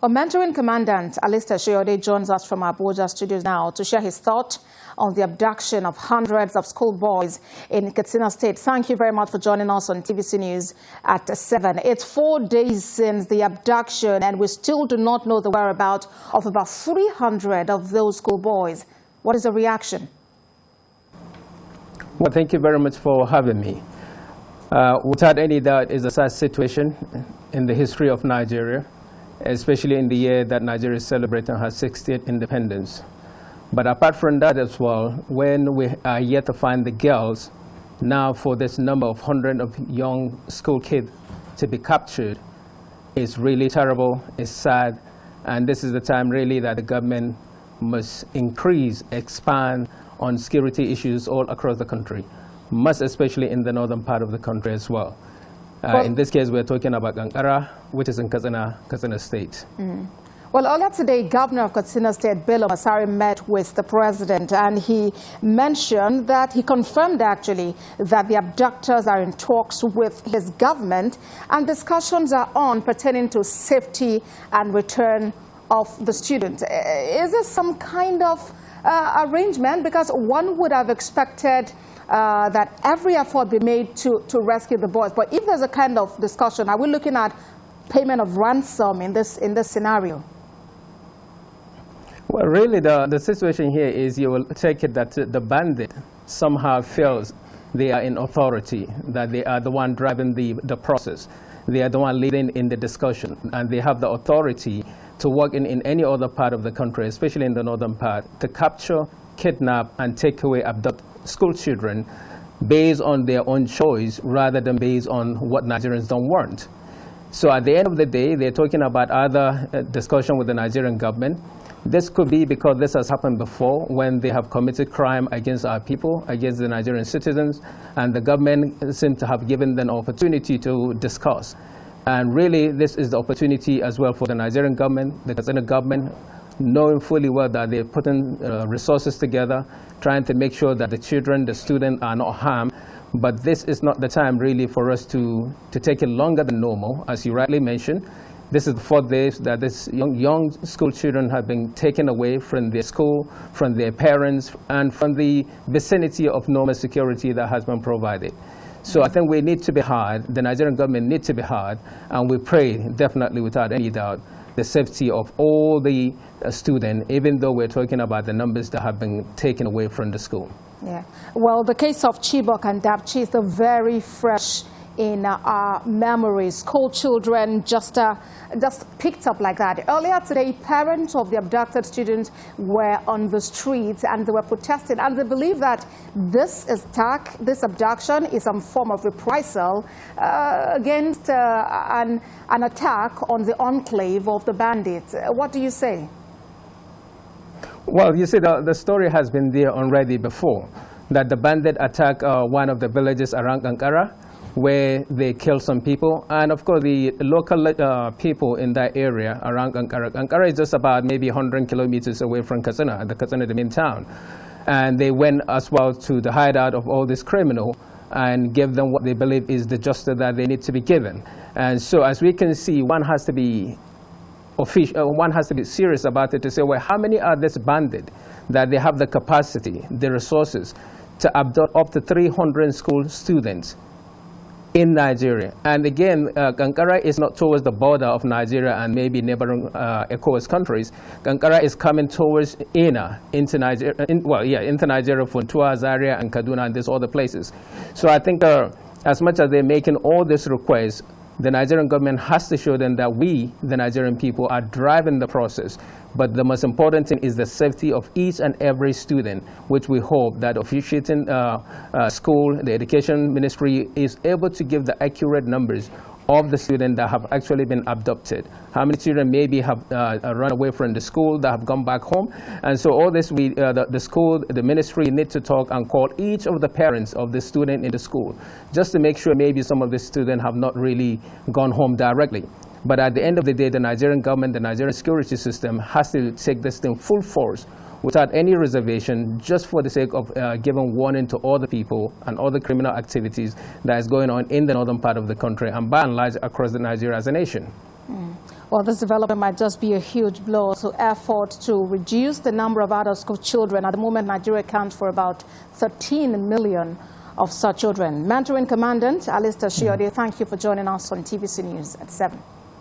A Mandarin Commandant Alistair Soyode joins us from Abuja studios now to share his thought on the abduction of hundreds of schoolboys in Katsina State. Thank you very much for joining us on TVC News at 7. It's 4 days since the abduction, and we still do not know the whereabouts of about 300 of those schoolboys. What is the reaction? Well, thank you very much for having me. Without any doubt, it's a sad situation in the history of Nigeria, especially in the year that Nigeria is celebrating her 60th independence. But apart from that as well, when we are yet to find the girls, now for this number of hundreds of young school kids to be captured, it's really terrible, it's sad, and this is the time really that the government must increase, expand on security issues all across the country, most especially in the northern part of the country as well. In this case, we're talking about Kankara, which is in Katsina State. Well, earlier today, Governor of Katsina State, Bello Masari, met with the president, and he mentioned that he confirmed actually that the abductors are in talks with his government, and discussions are on pertaining to safety and return of the students. Is this some kind of arrangement? Because one would have expected that every effort be made to rescue the boys. But if there's a kind of discussion, are we looking at payment of ransom in this scenario? Well, really, the situation here is you will take it that the bandit somehow feels they are in authority, that they are the one driving the process. They are the one leading in the discussion, and they have the authority to work in any other part of the country, especially in the northern part, to capture, kidnap, and take away, abduct school children based on their own choice rather than based on what Nigerians don't want. So at the end of the day, they're talking about other discussion with the Nigerian government. This could be because this has happened before when they have committed crime against our people, against the Nigerian citizens, and the government seems to have given them an opportunity to discuss. And really, this is the opportunity as well for the Nigerian government, the Katsina government, knowing fully well that they're putting resources together, trying to make sure that the children, the students are not harmed. But this is not the time really for us to take it longer than normal, as you rightly mentioned. This is the 4th day that this young school children have been taken away from their school, from their parents, and from the vicinity of normal security that has been provided. So I think we need to be hard, the Nigerian government needs to be hard, and we pray, definitely without any doubt, the safety of all the students, even though we're talking about the numbers that have been taken away from the school. Yeah. Well, the case of Chibok and Dapchi is very fresh in our memories. School children just picked up like that. Earlier today, parents of the abducted students were on the streets and they were protesting, and they believe that this abduction is some form of reprisal against an attack on the enclave of the bandits. What do you say? Well, you see, the story has been there already before, that the bandit attacked one of the villages around Kankara, where they killed some people. And of course, the local people in that area around Kankara. Kankara is just about maybe 100 kilometers away from Katsina, the main town. And they went as well to the hideout of all these criminals and gave them what they believe is the justice that they need to be given. And so as we can see, one has to be serious about it to say, well, how many are this bandit that they have the capacity, the resources to abduct up to 300 school students in Nigeria? And again, Kankara is not towards the border of Nigeria and maybe neighboring ECOWAS countries. Kankara is coming towards into Nigeria, into Nigeria, Funtua, Zaria, and Kaduna, and these other places. So I think as much as they're making all these requests, the Nigerian government has to show them that we, the Nigerian people, are driving the process. But the most important thing is the safety of each and every student, which we hope that officiating school, the education ministry, is able to give the accurate numbers of the students that have actually been abducted. How many children maybe have run away from the school that have gone back home? And so all this, the school, the ministry need to talk and call each of the parents of the student in the school, just to make sure maybe some of the students have not really gone home directly. But at the end of the day, the Nigerian government, the Nigerian security system has to take this thing full force without any reservation, just for the sake of giving warning to all the people and all the criminal activities that is going on in the northern part of the country and by and large across the Nigeria as a nation. Well, this development might just be a huge blow to efforts to reduce the number of out-of-school children. At the moment, Nigeria accounts for about 13 million of such children. Mentoring Commandant Alistair, thank you for joining us on TVC News at 7.